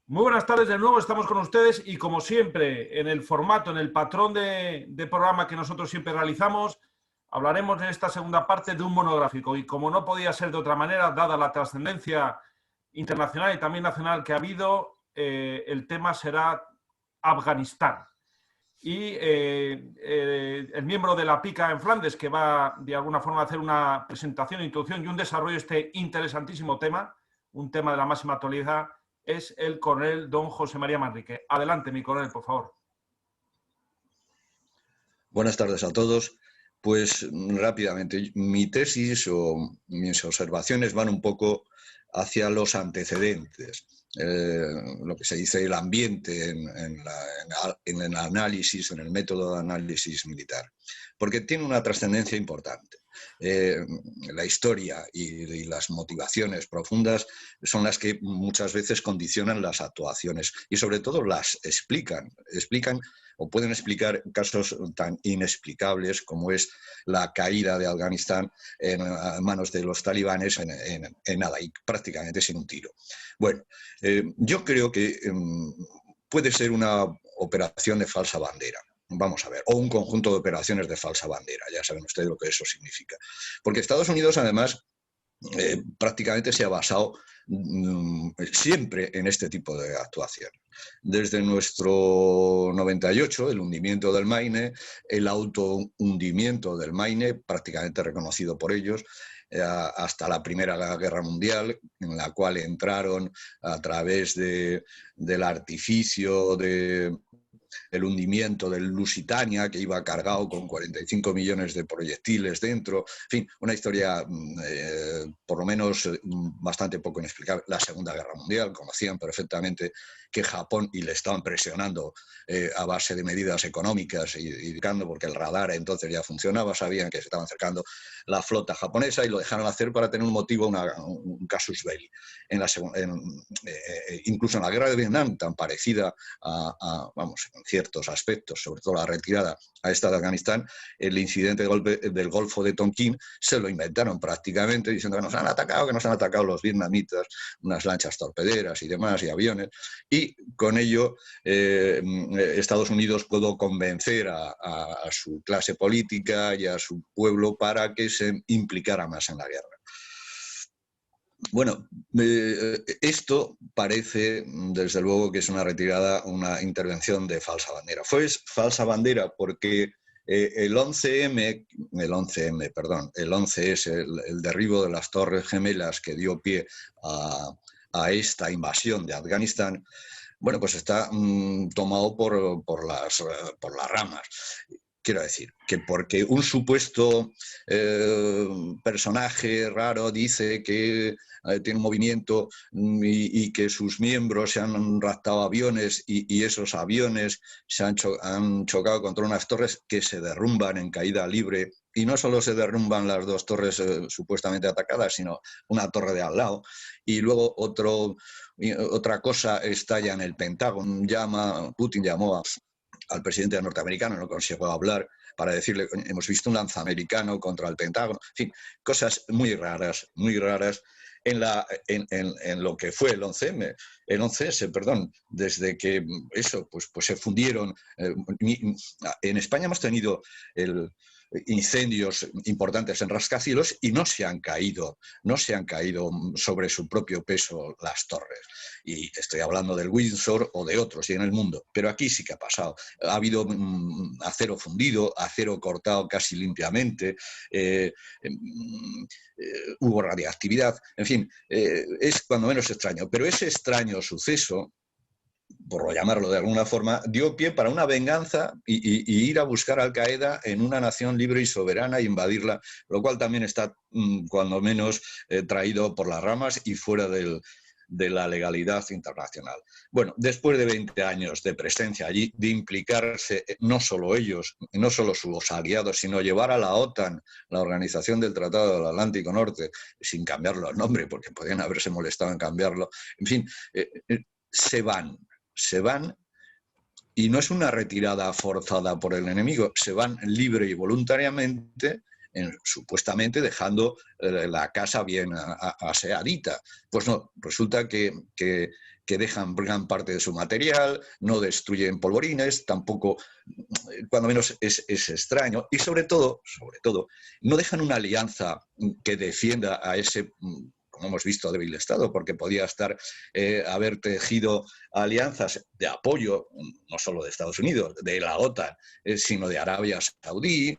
Muy buenas tardes de nuevo, estamos con ustedes y como siempre, en el formato, en el patrón de programa que nosotros siempre realizamos, hablaremos en esta segunda parte de un monográfico y como no podía ser de otra manera, dada la trascendencia internacional y también nacional que ha habido, el tema será Afganistán. Y el miembro de la PICA en Flandes, que va de alguna forma a hacer una presentación, introducción y un desarrollo de este interesantísimo tema, un tema de la máxima actualidad, es el coronel don José María Manrique. Adelante, mi coronel, por favor. Buenas tardes a todos. Pues rápidamente, mi tesis o mis observaciones van un poco hacia los antecedentes, lo que se dice el ambiente en el análisis, en el método de análisis militar, porque tiene una trascendencia importante. La historia y las motivaciones profundas son las que muchas veces condicionan las actuaciones y sobre todo las explican o pueden explicar casos tan inexplicables como es la caída de Afganistán en manos de los talibanes en nada y prácticamente sin un tiro. Bueno, yo creo que puede ser una operación de falsa bandera. Vamos a ver, o un conjunto de operaciones de falsa bandera, ya saben ustedes lo que eso significa. Porque Estados Unidos, además, prácticamente se ha basado siempre en este tipo de actuación. Desde nuestro 98, el hundimiento del Maine, el autohundimiento del Maine, prácticamente reconocido por ellos, hasta la Primera Guerra Mundial, en la cual entraron a través del artificio el hundimiento del Lusitania, que iba cargado con 45 millones de proyectiles dentro. En fin, una historia por lo menos bastante poco inexplicable. La Segunda Guerra Mundial, conocían perfectamente que Japón, y le estaban presionando a base de medidas económicas y porque el radar entonces ya funcionaba, sabían que se estaba acercando la flota japonesa y lo dejaron hacer para tener un motivo, un casus belli. Incluso en la guerra de Vietnam, tan parecida vamos, en ciertos aspectos, sobre todo la retirada a esta de Afganistán, el incidente del Golfo de Tonkin se lo inventaron prácticamente diciendo que nos han atacado los vietnamitas, unas lanchas torpederas y demás, y aviones, y con ello Estados Unidos pudo convencer a su clase política y a su pueblo para que se implicara más en la guerra. Bueno, esto parece, desde luego, que es una retirada, una intervención de falsa bandera. Fue falsa bandera porque el 11S, el derribo de las Torres Gemelas que dio pie a esta invasión de Afganistán, bueno, pues está tomado por las ramas. Quiero decir, que porque un supuesto personaje raro dice que tiene un movimiento y que sus miembros se han raptado aviones y esos aviones han chocado contra unas torres que se derrumban en caída libre, y no solo se derrumban las dos torres supuestamente atacadas, sino una torre de al lado, y luego otra cosa estalla en el Pentágono. Putin llamó al presidente norteamericano, no consiguió hablar, para decirle, hemos visto un lanzamericano contra el Pentágono. En fin, cosas muy raras en lo que fue el 11S, perdón, desde que eso, pues se fundieron. En España hemos tenido incendios importantes en rascacielos y no se han caído sobre su propio peso las torres. Y estoy hablando del Windsor o de otros y en el mundo, pero aquí sí que ha pasado. Ha habido acero fundido, acero cortado casi limpiamente, hubo radiactividad, en fin, es cuando menos extraño. Pero ese extraño suceso, por llamarlo de alguna forma, dio pie para una venganza y ir a buscar a Al-Qaeda en una nación libre y soberana e invadirla, lo cual también está, cuando menos, traído por las ramas y fuera de la legalidad internacional. Bueno, después de 20 años de presencia allí, de implicarse no solo ellos, no solo sus aliados, sino llevar a la OTAN, la Organización del Tratado del Atlántico Norte, sin cambiarlo el nombre, porque podían haberse molestado en cambiarlo, en fin, se van, y no es una retirada forzada por el enemigo, se van libre y voluntariamente, supuestamente dejando la casa bien aseadita. Pues no, resulta que que dejan gran parte de su material, no destruyen polvorines, tampoco, cuando menos es extraño, y sobre todo, no dejan una alianza que defienda a ese, como hemos visto, débil Estado, porque podía haber tejido alianzas de apoyo, no solo de Estados Unidos, de la OTAN, sino de Arabia Saudí,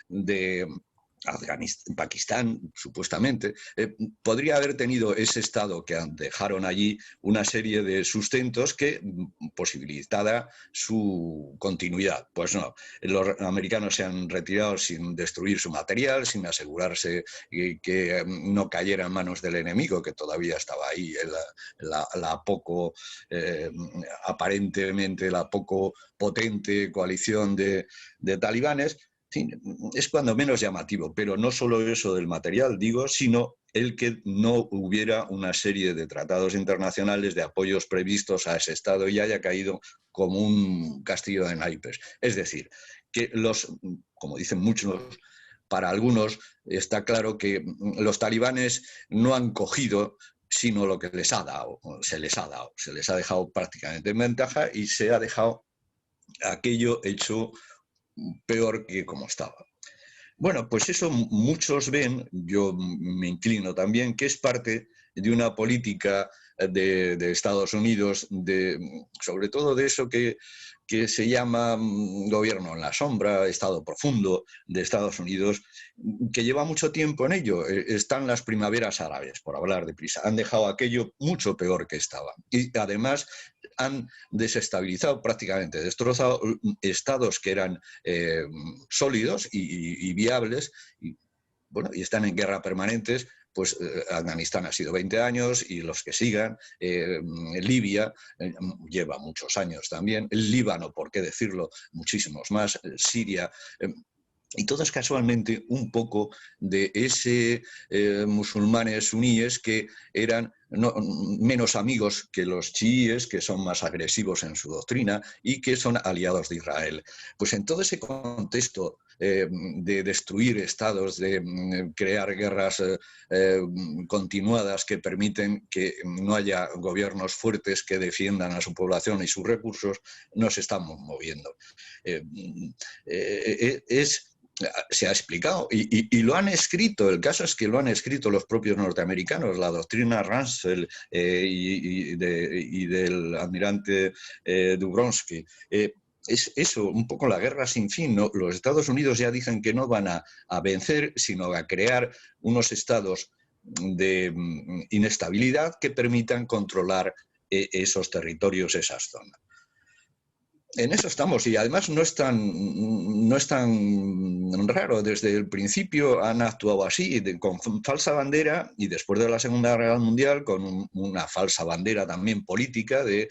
de Afganistán, Pakistán, supuestamente. Podría haber tenido ese Estado que dejaron allí una serie de sustentos que posibilitara su continuidad. Pues no, los americanos se han retirado sin destruir su material, sin asegurarse que no cayera en manos del enemigo, que todavía estaba ahí, aparentemente la poco potente coalición de talibanes. En fin, es cuando menos llamativo, pero no solo eso del material, digo, sino el que no hubiera una serie de tratados internacionales de apoyos previstos a ese Estado y haya caído como un castillo de naipes. Es decir, que como dicen muchos, para algunos está claro que los talibanes no han cogido sino lo que les ha dado, se les ha dejado prácticamente en ventaja y se ha dejado aquello hecho peor que como estaba. Bueno, pues eso muchos ven, yo me inclino también, que es parte de una política de Estados Unidos, sobre todo de eso que se llama gobierno en la sombra, Estado profundo de Estados Unidos, que lleva mucho tiempo en ello. Están las primaveras árabes, por hablar deprisa. Han dejado aquello mucho peor que estaba. Y además han desestabilizado, prácticamente destrozado, estados que eran sólidos y viables, y están en guerra permanentes. Pues Afganistán ha sido 20 años y los que sigan, Libia lleva muchos años también, el Líbano, por qué decirlo, muchísimos más, Siria, y todos casualmente un poco de ese musulmanes suníes que eran menos amigos que los chiíes, que son más agresivos en su doctrina y que son aliados de Israel. Pues en todo ese contexto de destruir estados, de crear guerras continuadas que permiten que no haya gobiernos fuertes que defiendan a su población y sus recursos, nos estamos moviendo. Se ha explicado y lo han escrito. El caso es que lo han escrito los propios norteamericanos, la doctrina Rumsfeld y del almirante Dubrovsky. Es eso, un poco la guerra sin fin, ¿no? Los Estados Unidos ya dicen que no van a vencer, sino a crear unos estados de inestabilidad que permitan controlar esos territorios, esas zonas. En eso estamos, y además no es tan raro. Desde el principio han actuado así, con falsa bandera, y después de la Segunda Guerra Mundial con una falsa bandera también política de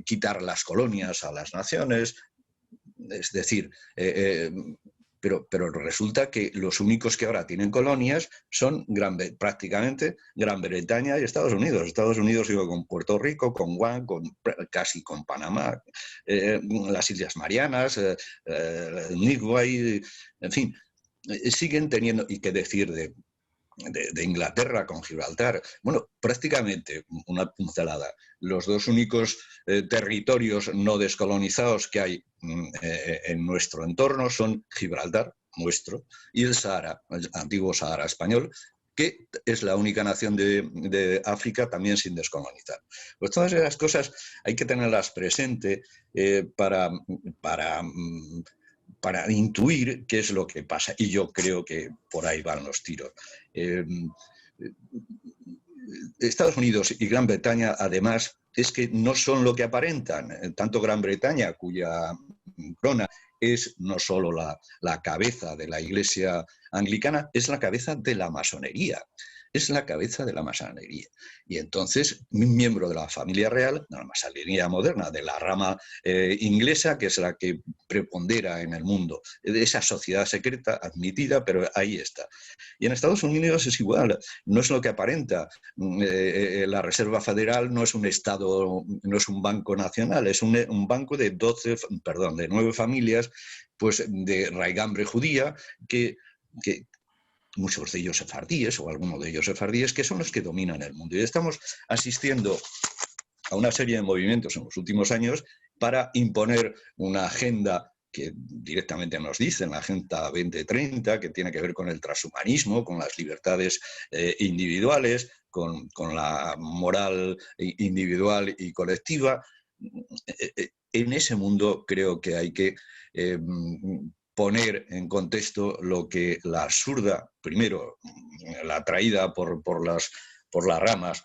quitar las colonias a las naciones. Es decir, pero resulta que los únicos que ahora tienen colonias son prácticamente Gran Bretaña y Estados Unidos. Estados Unidos sigue con Puerto Rico, con Guam, casi con Panamá, las Islas Marianas, Niue, en fin, siguen teniendo, y qué decir de Inglaterra con Gibraltar. Bueno, prácticamente, una pincelada, los dos únicos territorios no descolonizados que hay en nuestro entorno son Gibraltar, nuestro, y el Sahara, el antiguo Sahara español, que es la única nación de África también sin descolonizar. Pues todas esas cosas hay que tenerlas presente para intuir qué es lo que pasa. Y yo creo que por ahí van los tiros. Estados Unidos y Gran Bretaña, además, es que no son lo que aparentan. Tanto Gran Bretaña, cuya corona es no solo la cabeza de la Iglesia anglicana, es la cabeza de la masonería. Es la cabeza de la masonería. Y entonces, un miembro de la familia real, de la masonería moderna, de la rama inglesa, que es la que prepondera en el mundo, de esa sociedad secreta admitida, pero ahí está. Y en Estados Unidos es igual, no es lo que aparenta. La Reserva Federal no es un Estado, no es un banco nacional, es un banco de 9 familias, pues de raigambre judía, que muchos de ellos sefardíes, o algunos de ellos sefardíes, que son los que dominan el mundo. Y estamos asistiendo a una serie de movimientos en los últimos años para imponer una agenda que directamente nos dicen, la Agenda 2030, que tiene que ver con el transhumanismo, con las libertades individuales, con la moral individual y colectiva. En ese mundo creo que hay que poner en contexto lo que la absurda, primero, la traída por las ramas,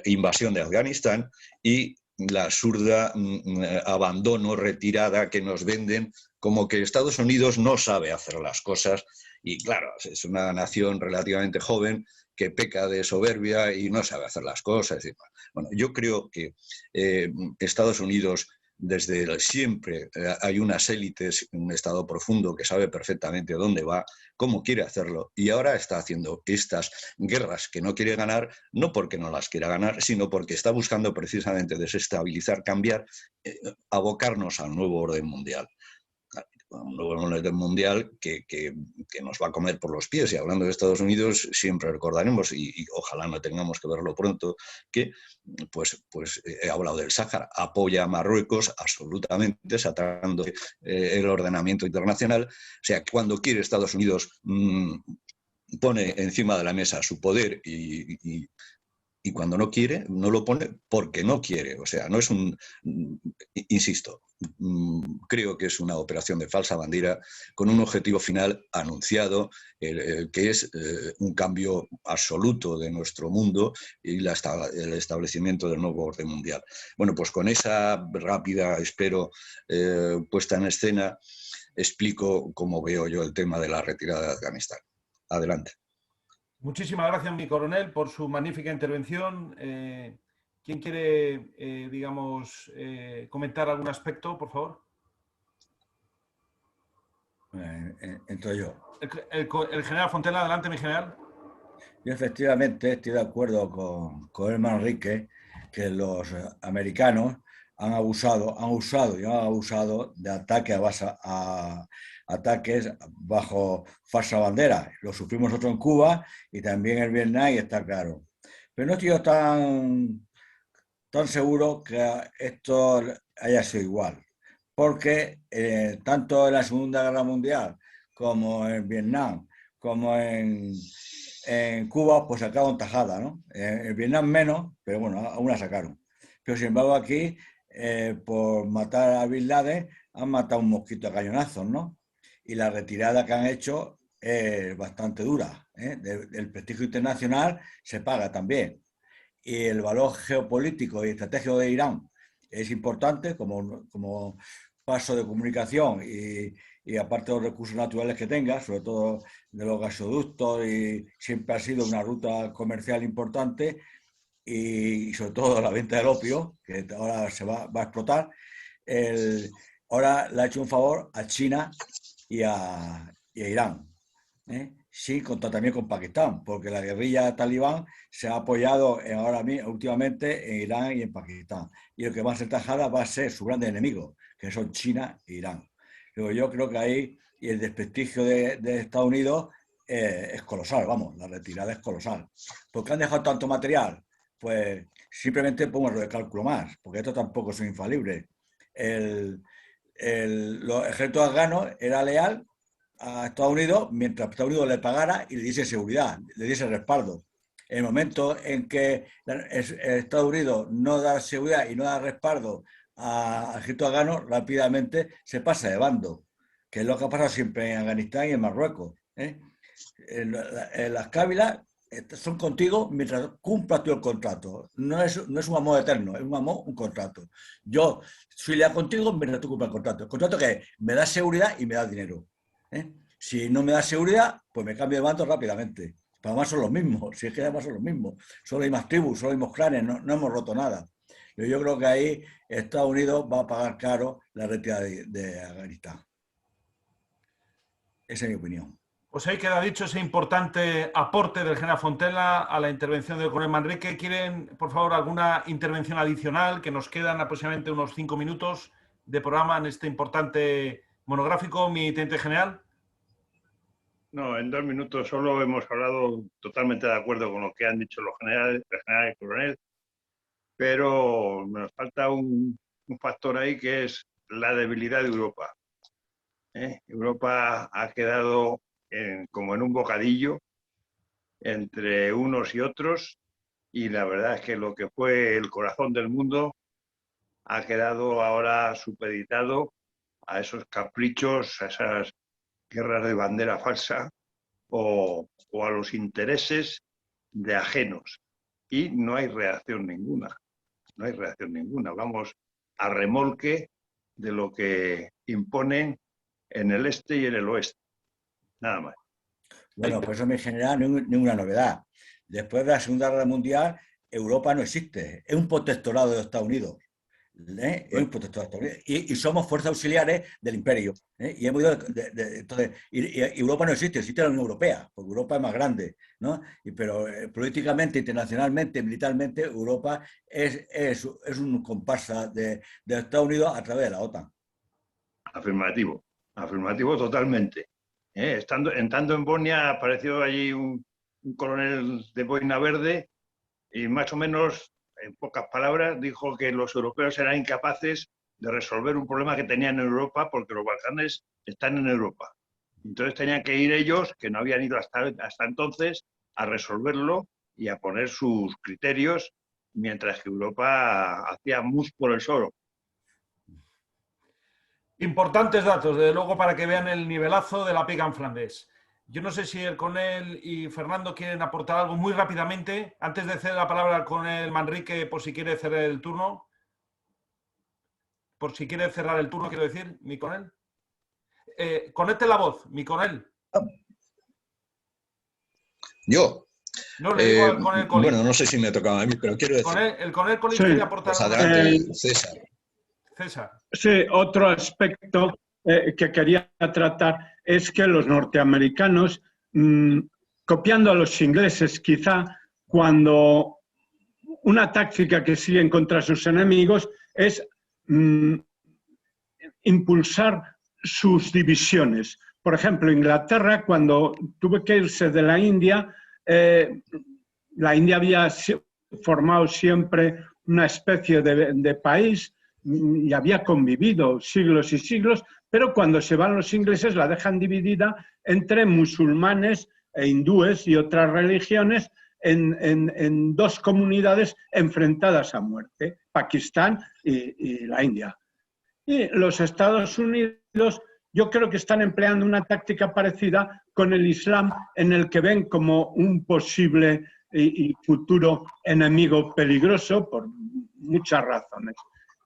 invasión de Afganistán, y la absurda abandono, retirada que nos venden como que Estados Unidos no sabe hacer las cosas. Y claro, es una nación relativamente joven que peca de soberbia y no sabe hacer las cosas. Bueno, yo creo que Estados Unidos, desde siempre, hay unas élites, un Estado profundo que sabe perfectamente dónde va, cómo quiere hacerlo, y ahora está haciendo estas guerras que no quiere ganar, no porque no las quiera ganar, sino porque está buscando precisamente desestabilizar, cambiar, abocarnos al nuevo orden mundial. Un nuevo orden mundial que nos va a comer por los pies. Y hablando de Estados Unidos, siempre recordaremos, y ojalá no tengamos que verlo pronto, que pues he hablado del Sáhara, apoya a Marruecos absolutamente, sacando el ordenamiento internacional. O sea, cuando quiere Estados Unidos pone encima de la mesa su poder y cuando no quiere, no lo pone porque no quiere. O sea, no es insisto, creo que es una operación de falsa bandera con un objetivo final anunciado, que es un cambio absoluto de nuestro mundo y el establecimiento del nuevo orden mundial. Bueno, pues con esa rápida, espero, puesta en escena, explico cómo veo yo el tema de la retirada de Afganistán. Adelante. Muchísimas gracias, mi coronel, por su magnífica intervención. ¿Quién quiere, comentar algún aspecto, por favor? Entro yo. El general Fontela, adelante, mi general. Yo efectivamente estoy de acuerdo con el hermano Enrique que los americanos han usado y han abusado de ataques bajo falsa bandera. Lo sufrimos nosotros en Cuba y también en Vietnam, y está claro. Pero no estoy yo tan seguro que esto haya sido igual, porque tanto en la Segunda Guerra Mundial como en Vietnam, como en Cuba, pues sacaron tajada, ¿no? En Vietnam menos, pero bueno, aún la sacaron. Pero sin embargo aquí, por matar a Bin Laden, han matado un mosquito a cañonazos, ¿no? Y la retirada que han hecho es bastante dura, ¿eh? El prestigio internacional se paga también. Y el valor geopolítico y estratégico de Irán es importante como paso de comunicación y aparte de los recursos naturales que tenga, sobre todo de los gasoductos, y siempre ha sido una ruta comercial importante, y sobre todo la venta del opio, que ahora se va a explotar. Ahora le ha hecho un favor a China y a Irán, ¿eh? Sí, también con Pakistán, porque la guerrilla talibán se ha apoyado últimamente en Irán y en Pakistán. Y el que más se tajada va a ser su grande enemigo, que son China e Irán. Pero yo creo que ahí, y el desprestigio de Estados Unidos es colosal, vamos, la retirada es colosal. ¿Por qué han dejado tanto material? Pues simplemente pongo el de cálculo más, porque estos tampoco son infalibles. Los ejércitos afganos era leal a Estados Unidos mientras Estados Unidos le pagara y le diese seguridad, le diese respaldo. En el momento en que Estados Unidos no da seguridad y no da respaldo al ejército afgano, rápidamente se pasa de bando, que es lo que ha pasado siempre en Afganistán y en Marruecos, ¿eh? Las cávilas son contigo mientras cumplas tú el contrato. No es un amor eterno, es un contrato. Yo soy leal contigo mientras tú cumplas el contrato. El contrato que me da seguridad y me da dinero, ¿eh? Si no me da seguridad, pues me cambio de bando rápidamente. Pero además son los mismos, si es que además son los mismos. Solo hay más tribus, solo hay más clanes, no hemos roto nada. Yo creo que ahí Estados Unidos va a pagar caro la retirada de Afganistán. Esa es mi opinión. Pues ahí queda dicho ese importante aporte del general Fontela a la intervención del coronel Manrique. ¿Quieren, por favor, alguna intervención adicional? Que nos quedan aproximadamente unos 5 minutos de programa en este importante monográfico, mi teniente general. No, en 2 minutos solo hemos hablado totalmente de acuerdo con lo que han dicho los generales, el general y el coronel. pero nos falta un factor ahí que es la debilidad de Europa. Europa ha quedado como en un bocadillo entre unos y otros, y la verdad es que lo que fue el corazón del mundo ha quedado ahora supeditado a esos caprichos, a esas guerras de bandera falsa o a los intereses de ajenos. Y no hay reacción ninguna, no hay reacción ninguna. Vamos a remolque de lo que imponen en el este y en el oeste. Nada más. Bueno, pues eso me genera ninguna novedad. Después de la Segunda Guerra Mundial, Europa no existe. Es un protectorado de Estados Unidos. Es un protectorado de Estados Unidos. Y somos fuerzas auxiliares del imperio. Y hemos ido entonces, y Europa no existe, existe la Unión Europea, porque Europa es más grande, ¿no? Pero políticamente, internacionalmente, militarmente, Europa es un comparsa de Estados Unidos a través de la OTAN. Afirmativo, afirmativo totalmente. Entrando en Bosnia apareció allí un coronel de boina verde y más o menos, en pocas palabras, dijo que los europeos eran incapaces de resolver un problema que tenían en Europa porque los Balcanes están en Europa. Entonces tenían que ir ellos, que no habían ido hasta entonces, a resolverlo y a poner sus criterios, mientras que Europa hacía mus por el suelo. Importantes datos, desde luego, para que vean el nivelazo de la pica en Flandes. Yo no sé si el coronel y Fernando quieren aportar algo muy rápidamente, antes de ceder la palabra al coronel Manrique, por si quiere cerrar el turno. Por si quiere cerrar el turno, quiero decir, mi coronel. Conecte la voz, mi coronel. Yo. No, le digo al coronel Colín. Bueno, no sé si me tocaba a mí, pero quiero decir... El coronel Colín quiere aportar pues algo. adelante, César. César. Sí, otro aspecto que quería tratar es que los norteamericanos, copiando a los ingleses quizá, cuando una táctica que siguen contra sus enemigos es impulsar sus divisiones. Por ejemplo, Inglaterra, cuando tuvo que irse de la India había formado siempre una especie de país y había convivido siglos y siglos, pero cuando se van los ingleses la dejan dividida entre musulmanes e hindúes y otras religiones en dos comunidades enfrentadas a muerte, Pakistán y la India. Y los Estados Unidos yo creo que están empleando una táctica parecida con el Islam, en el que ven como un posible y futuro enemigo peligroso por muchas razones.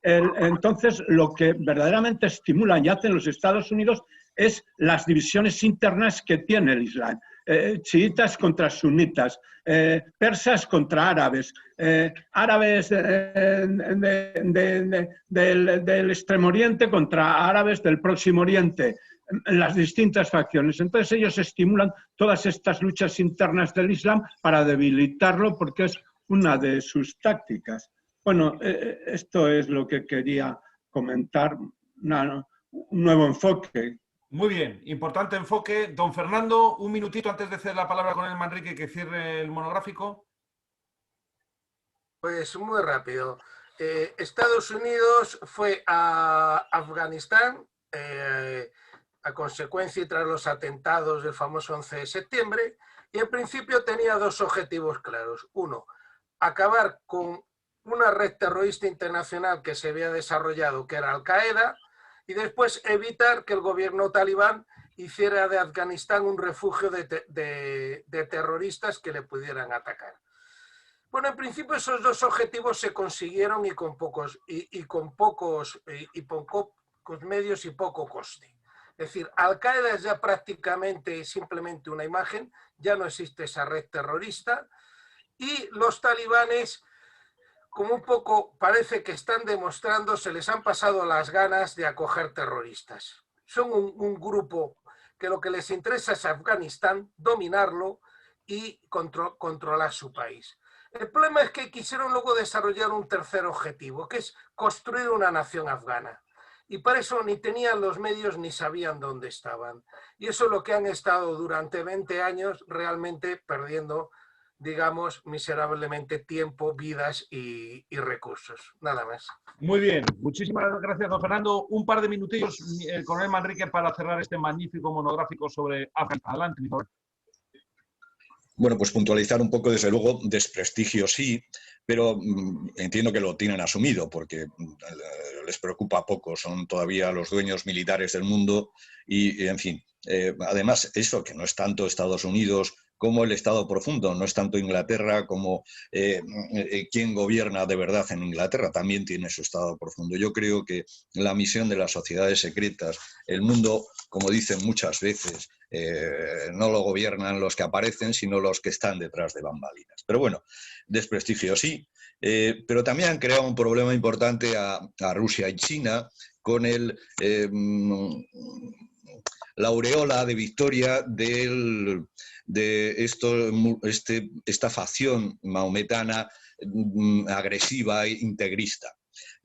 Entonces, lo que verdaderamente estimulan y hacen los Estados Unidos es las divisiones internas que tiene el Islam. Chiitas contra sunitas, persas contra árabes, árabes del Extremo Oriente contra árabes del Próximo Oriente, las distintas facciones. Entonces ellos estimulan todas estas luchas internas del Islam para debilitarlo, porque es una de sus tácticas. Bueno, esto es lo que quería comentar, un nuevo enfoque. Muy bien, importante enfoque. Don Fernando, un minutito antes de ceder la palabra con el Manrique que cierre el monográfico. Pues muy rápido. Estados Unidos fue a Afganistán a consecuencia y tras los atentados del famoso 11 de septiembre y en principio tenía dos objetivos claros. Uno, acabar con una red terrorista internacional que se había desarrollado, que era Al-Qaeda, y después evitar que el gobierno talibán hiciera de Afganistán un refugio de terroristas que le pudieran atacar. Bueno, en principio esos dos objetivos se consiguieron y con pocos medios y poco coste. Es decir, Al-Qaeda es ya prácticamente simplemente una imagen, ya no existe esa red terrorista, y los talibanes, como un poco parece que están demostrando, se les han pasado las ganas de acoger terroristas. Son un grupo que lo que les interesa es Afganistán, dominarlo y controlar su país. El problema es que quisieron luego desarrollar un tercer objetivo, que es construir una nación afgana. Y para eso ni tenían los medios ni sabían dónde estaban. Y eso es lo que han estado durante 20 años realmente perdiendo digamos, miserablemente tiempo, vidas y recursos. Nada más. Muy bien, muchísimas gracias, don Fernando. Un par de minutillos, el coronel Manrique, para cerrar este magnífico monográfico sobre Afganistán. Adelante, mi coronel. Bueno, pues puntualizar un poco, desde luego, desprestigio sí, pero entiendo que lo tienen asumido porque les preocupa poco, son todavía los dueños militares del mundo y en fin. Además, eso que no es tanto Estados Unidos como el Estado profundo, no es tanto Inglaterra como quien gobierna de verdad en Inglaterra, también tiene su Estado profundo. Yo creo que la misión de las sociedades secretas, el mundo, como dicen muchas veces, no lo gobiernan los que aparecen, sino los que están detrás de bambalinas. Pero bueno, desprestigio sí, pero también han creado un problema importante a Rusia y China con la aureola de victoria de esta facción maometana agresiva e integrista,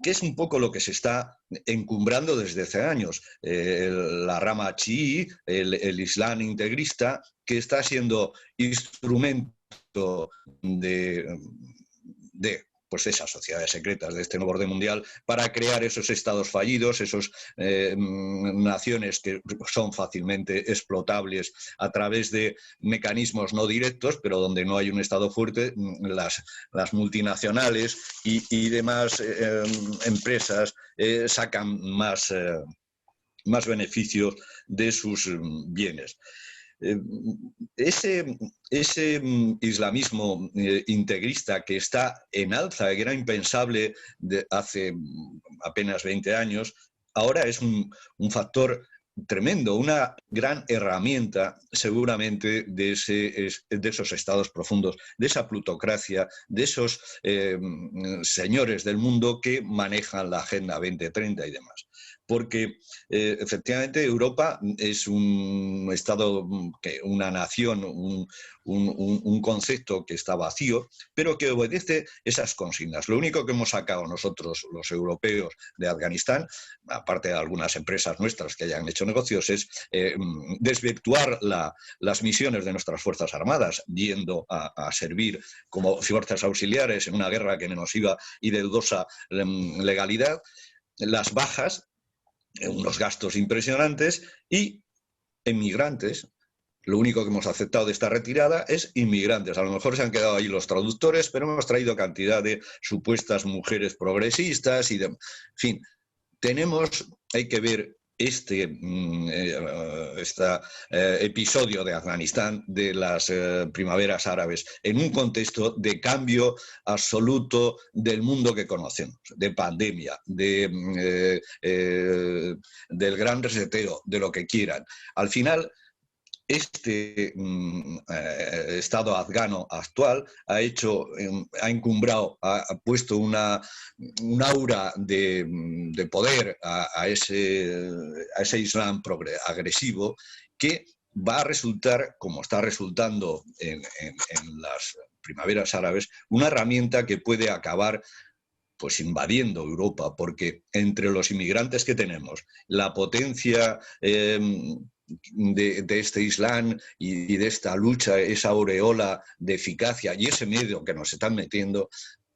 que es un poco lo que se está encumbrando desde hace años. La rama chií, el Islam integrista, que está siendo instrumento de pues esas sociedades secretas de este nuevo orden mundial para crear esos estados fallidos, esas naciones que son fácilmente explotables a través de mecanismos no directos, pero donde no hay un estado fuerte, las multinacionales y demás empresas sacan más beneficios de sus bienes. Ese islamismo integrista que está en alza, que era impensable hace apenas 20 años, ahora es un factor tremendo, una gran herramienta seguramente de esos estados profundos, de esa plutocracia, de esos señores del mundo que manejan la Agenda 2030 y demás. Porque efectivamente Europa es un estado, una nación, un concepto que está vacío, pero que obedece esas consignas. Lo único que hemos sacado nosotros, los europeos, de Afganistán, aparte de algunas empresas nuestras que hayan hecho negocios, es desvirtuar las misiones de nuestras Fuerzas Armadas, yendo a servir como fuerzas auxiliares en una guerra que nos iba y de dudosa legalidad, las bajas, unos gastos impresionantes y inmigrantes. Lo único que hemos aceptado de esta retirada es inmigrantes. A lo mejor se han quedado ahí los traductores, pero hemos traído cantidad de supuestas mujeres progresistas y de... En fin, hay que ver este episodio de Afganistán, de las primaveras árabes, en un contexto de cambio absoluto del mundo que conocemos, de pandemia, del gran reseteo, de lo que quieran. Al final, este estado afgano actual ha encumbrado, ha puesto un aura de poder a ese Islam agresivo que va a resultar, como está resultando en las primaveras árabes, una herramienta que puede acabar pues invadiendo Europa, porque entre los inmigrantes que tenemos, la potencia de este Islam y de esta lucha, esa aureola de eficacia y ese miedo que nos están metiendo,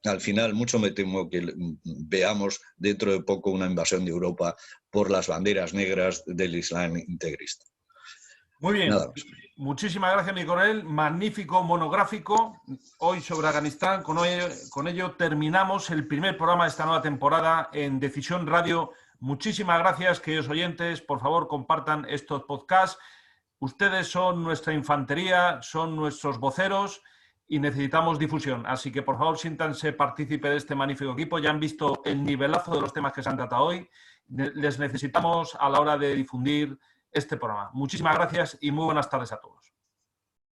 al final mucho me temo que veamos dentro de poco una invasión de Europa por las banderas negras del Islam integrista. Muy bien, muchísimas gracias, mi coronel. Magnífico monográfico hoy sobre Afganistán. Con ello terminamos el primer programa de esta nueva temporada en Decisión Radio. Muchísimas gracias, queridos oyentes. Por favor, compartan estos podcasts. Ustedes son nuestra infantería, son nuestros voceros y necesitamos difusión. Así que, por favor, siéntanse partícipe de este magnífico equipo. Ya han visto el nivelazo de los temas que se han tratado hoy. Les necesitamos a la hora de difundir este programa. Muchísimas gracias y muy buenas tardes a todos.